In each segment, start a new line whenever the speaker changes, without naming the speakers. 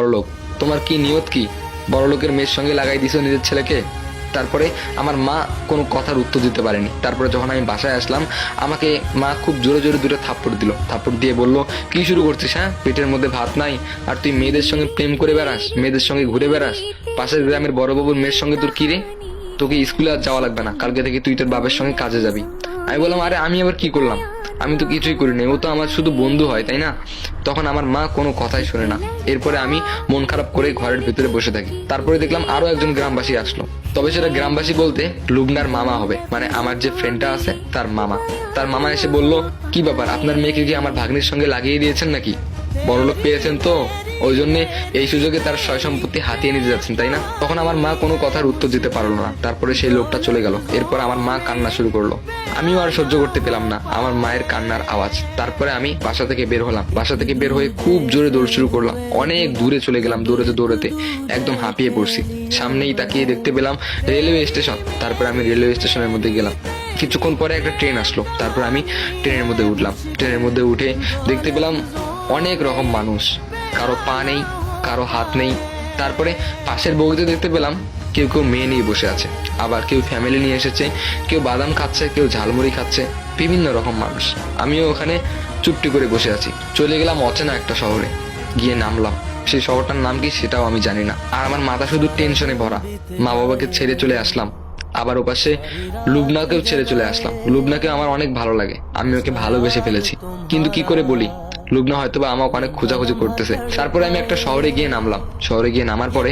বড়লোক, তোমার কি নিয়ত কি? বড়লোকের মেয়ের সঙ্গে লাগাই দিছো নিজের ছেলেকে। তারপরে আমার মা কোনো কথার উত্তর দিতে পারেনি। তারপরে যখন আমি বাসায় আসলাম, আমাকে মা খুব জোরে জোরে দুটো থাপ্পড় দিল। থাপ্পড় দিয়ে বলল, কি শুরু করছিস? হ্যাঁ, পেটের মধ্যে ভাত নাই আর তুই মেয়েদের সঙ্গে প্রেম করে বেড়াস, মেয়েদের সঙ্গে ঘুরে বেড়াস। পাশের গ্রামের বড়বাবুর মেয়ের সঙ্গে তোর কি রে? তোকে স্কুলে আর যাওয়া লাগবে না, কালকে থেকে তুই তোর বাবার সঙ্গে কাজে যাবি। আমি বললাম, আরে আমি আবার কি করলাম? আমি তো কিছুই করিনি, ও তো আমার শুধু বন্ধু হয়, তাই না? তখন আমার মা কোনো কথাই শোনে না। এরপরে আমি মন খারাপ করে ঘরের ভিতরে বসে থাকি। তারপরে দেখলাম আরো একজন গ্রামবাসী আসলো। তবে সেটা গ্রামবাসী বলতে লুবনার মামা হবে, মানে আমার যে ফ্রেন্ডটা আছে তার মামা। তার মামা এসে বলল, কি ব্যাপার, আপনার মেয়েকে কি আমার ভাগ্নির সঙ্গে লাগিয়ে দিয়েছেন নাকি? বড়লোক পেয়েছেন তো, ওই জন্য এই সুযোগে তার সয় সম্পত্তি হাতিয়ে নিতে যাচ্ছেন, তাই না? তখন আমার মা কোনো কথার উত্তর দিতে পারলো না। তারপরে সেই লোকটা চলে গেল। এরপর আমার মা কান্না শুরু করলো। আমিও আর সহ্য করতে পেলাম না আমার মায়ের কান্নার আওয়াজ। তারপরে আমি বাসা থেকে বের হলাম। বাসা থেকে বের হয়ে খুব জোরে দৌড় শুরু করলাম। অনেক দূরে চলে গেলাম, দৌড়াতে দৌড়াতে একদম হাঁপিয়ে পড়ছি। সামনেই তাকিয়ে দেখতে পেলাম রেলওয়ে স্টেশন। তারপরে আমি রেলওয়ে স্টেশনের মধ্যে গেলাম। কিছুক্ষণ পরে একটা ট্রেন আসলো। তারপর আমি ট্রেনের মধ্যে উঠলাম। ট্রেনের মধ্যে উঠে দেখতে পেলাম অনেক রকম মানুষ, কারো পা নেই, কারো হাত নেই। তারপরে পাশের বগিতে দেখতে পেলাম কেউ কেউ মেয়ে নিয়ে বসে আছে, আবার কেউ ফ্যামিলি নিয়ে এসেছে, কেউ বাদাম খাচ্ছে, কেউ ঝালমুড়ি খাচ্ছে, বিভিন্ন রকম মানুষ। আমিও ওখানে চুপটি করে বসে আছি। চলে গেলাম অচেনা একটা শহরে, গিয়ে নামলাম। সেই শহরটার নাম কি সেটাও আমি জানি না। আর আমার মাথা শুধু টেনশনে ভরা। মা বাবাকে ছেড়ে চলে আসলাম। আবার ওপাশে লুবনাকেও ছেড়ে চলে আসলাম। লুবনাকে আমার অনেক ভালো লাগে, আমি ওকে ভালোবেসে ফেলেছি, কিন্তু কি করে বলি? লুবনা হয়তোবা আমাকে অনেক খোঁজাখুঁজি করতেছে। তারপরে আমি একটা শহরে গিয়ে নামলাম। শহরে গিয়ে নামার পরে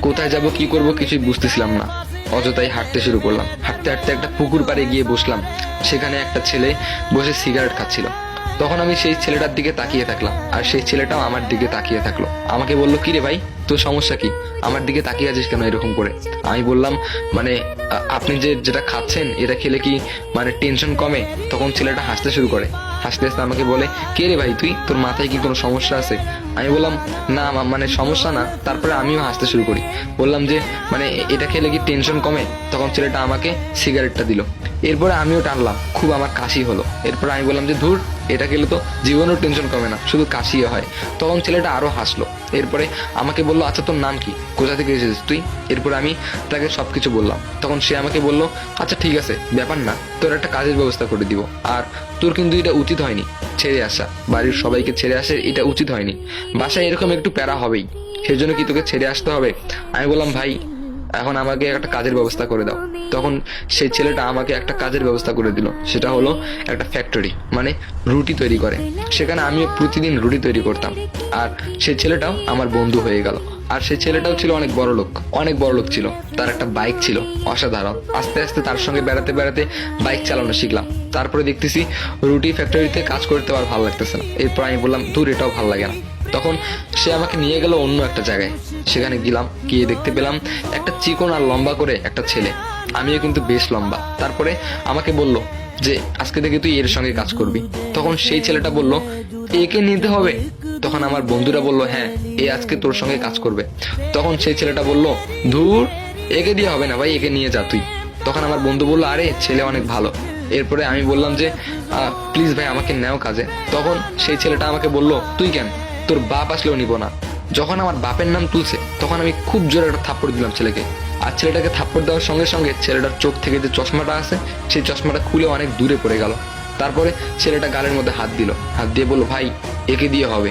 কোথায় যাব কি করব কিছুই বুঝতেছিলাম না। অযথাই হাঁটতে শুরু করলাম। হাঁটতে হাঁটতে একটা পুকুর পাড়ে গিয়ে বসলাম। সেখানে একটা ছেলে বসে সিগারেট খাচ্ছিল। তখন আমি সেই ছেলেটার দিকে তাকিয়ে থাকলাম, আর সেই ছেলেটাও আমার দিকে তাকিয়ে থাকলো। আমাকে বললো, কি রে ভাই, তোর সমস্যা কি? আমার দিকে তাকিয়ে আছিস কেন এরকম করে? আমি বললাম, মানে আপনি যেটা খাচ্ছেন এটা খেলে কি মানে টেনশন কমে? তখন ছেলেটা হাসতে শুরু করে। হাসতে হাসতে আমাকে বলে, কে রে ভাই তুই, তোর মাথায় কি কোনো সমস্যা আছে? আমি বললাম, না মানে সমস্যা না। তারপরে আমিও হাসতে শুরু করি। বললাম যে মানে এটা খেলে কি টেনশন কমে? তখন ছেলেটা আমাকে সিগারেটটা দিল। এরপরে আমিও টানলাম, খুব আমার কাশি হলো। এরপরে আমি বললাম যে ধুর, এটা খেলে তো জীবনেও টেনশন কমে না, শুধু কাশিও হয়। তখন ছেলেটা আরো হাসলো। এরপরে আমাকে বললো, আচ্ছা তোর নাম কি, কোথা থেকে এসেছিস তুই? এরপরে আমি তাকে সবকিছু বললাম। তখন সে আমাকে বললো, আচ্ছা ঠিক আছে, ব্যাপার না, তোর একটা কাজের ব্যবস্থা করে দিব। আর তোর কিন্তু এটা উচিত হয়নি ছেড়ে আসা, বাড়ির সবাইকে ছেড়ে আসে, এটা উচিত হয়নি। বাসায় এরকম একটু প্যারা হবেই, সেজন্য কি তোকে ছেড়ে আসতে হবে? আমি বললাম, ভাই এখন আমাকে একটা কাজের ব্যবস্থা করে দাও। তখন সেই ছেলেটা আমাকে একটা কাজের ব্যবস্থা করে দিল। সেটা হলো একটা ফ্যাক্টরি, মানে রুটি তৈরি করে। সেখানে আমিও প্রতিদিন রুটি তৈরি করতাম। আর সেই ছেলেটাও আমার বন্ধু হয়ে গেল। আর সেই ছেলেটাও ছিল অনেক বড় লোক, অনেক বড় লোক ছিল। তার একটা বাইক ছিল অসাধারণ। আস্তে আস্তে তার সঙ্গে বেড়াতে বেড়াতে বাইক চালানো শিখলাম। তারপরে দেখতেছি রুটি ফ্যাক্টরিতে কাজ করতে আর ভালো লাগতেছে না। এরপর আমি বললাম, দূর, এটাও ভালো লাগে না। তখন সে আমাকে নিয়ে গেল অন্য একটা জায়গায়। সেখানে গেলাম, গিয়ে দেখতে পেলাম একটা চিকন আর লম্বা করে একটা ছেলে। আমিও কিন্তু বেশ লম্বা। তারপরে আমাকে বলল যে আজকে থেকে তুই এর সঙ্গে কাজ করবি। তখন সেই ছেলেটা বলল, একে নিতে হবে? তখন আমার বন্ধুরা বলল, হ্যাঁ, এ আজকে তোর সঙ্গে কাজ করবে। তখন সেই ছেলেটা বলল, ধুর, একে দিয়ে হবে না ভাই, একে নিয়ে যা তুই। তখন আমার বন্ধু বলল, আরে ছেলে অনেক ভালো। এরপরে আমি বললাম যে প্লিজ ভাই, আমাকে নেও কাজে। তখন সেই ছেলেটা আমাকে বলল, তুই কেন, তোর বাপ আসলেও নিব না। যখন আমার বাপের নাম তুলছে তখন আমি খুব জোরে একটা থাপ্পড় দিলাম ছেলেকে। আর ছেলেটাকে থাপ্পড় দেওয়ার সঙ্গে সঙ্গে ছেলেটার চোখ থেকে যে চশমাটা আছে সেই চশমাটা খুলে অনেক দূরে পড়ে গেল। তারপরে ছেলেটা গালের মধ্যে হাত দিল, হাত দিয়ে বললো, ভাই একে দিয়ে হবে,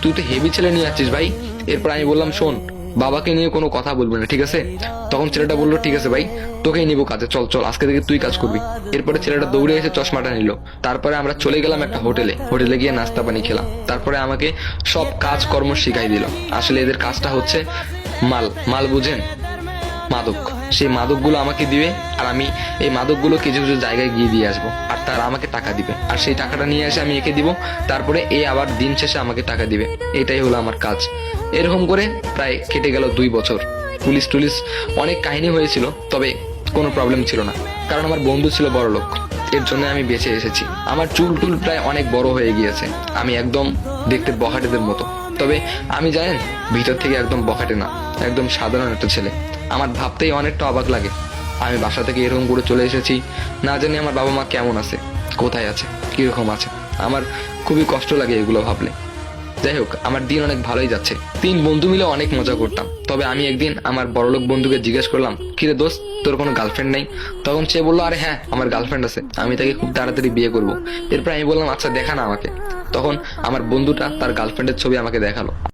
তুই তো হেভি ছেলে নিয়ে আসছিস ভাই। এরপর আমি বললাম, শোন, বাবাকে নিয়ে কোনো কথা বলবি না, ঠিক আছে? তখন ছেলেটা বললো, ঠিক আছে ভাই, তোকেই নিবো কাজে, চল চল, আজকে থেকে তুই কাজ করবি। এরপরে ছেলেটা দৌড়ে এসে চশমাটা নিল। তারপরে আমরা চলে গেলাম একটা হোটেলে। হোটেলে গিয়ে নাস্তা পানি খেলাম। তারপরে আমাকে সব কাজ কর্ম শিখাই দিল। আসলে এদের কাজটা হচ্ছে মাল বুঝেন, মাদক। সেই মাদকগুলো আমাকে দিবে, আর আমি এই মাদকগুলো কিছু কিছু জায়গায় গিয়ে দিয়ে আসবো। আর তারা আমাকে টাকা দিবে, আর সেই টাকাটা নিয়ে এসে আমি একে দিব। তারপরে এ আবার দিন শেষে আমাকে টাকা দিবে। এটাই হলো আমার কাজ। এরকম করে প্রায় কেটে গেল 2 বছর। পুলিশ টুলিশ অনেক কাহিনী হয়েছিল, তবে কোনো প্রবলেম ছিল না, কারণ আমার বন্ধু ছিল বড় লোক। এর জন্য আমি বেঁচে এসেছি। আমার চুল টুল প্রায় অনেক বড় হয়ে গিয়েছে। আমি একদম দেখতে বখাটেদের মতো, তবে আমি জানেন ভিতর থেকে একদম বখাটে না, একদম সাধারণ একটা ছেলে। আমার ভাবতেই অনেকটা অবাক লাগে আমি বাসা থেকে এরকম করে চলে এসেছি। না জানি আমার বাবা মা কেমন আছে, কোথায় আছে, কিরকম আছে। আমার খুবই কষ্ট লাগে এগুলো ভাবলে। যাই হোক, আমার দিন অনেক ভালোই যাচ্ছে। 3 বন্ধু মিলে অনেক মজা করতাম। তবে আমি একদিন আমার বড়লোক বন্ধুকে জিজ্ঞেস করলাম, কিরে দোস্ত, তোর কোনো গার্লফ্রেন্ড নেই? তখন সে বললো, আরে হ্যাঁ, আমার গার্লফ্রেন্ড আছে, আমি তাকে খুব তাড়াতাড়ি বিয়ে করব। এরপর আমি বললাম, আচ্ছা দেখা না আমাকে। তখন আমার বন্ধুটা তার গার্লফ্রেন্ডের ছবি আমাকে দেখালো।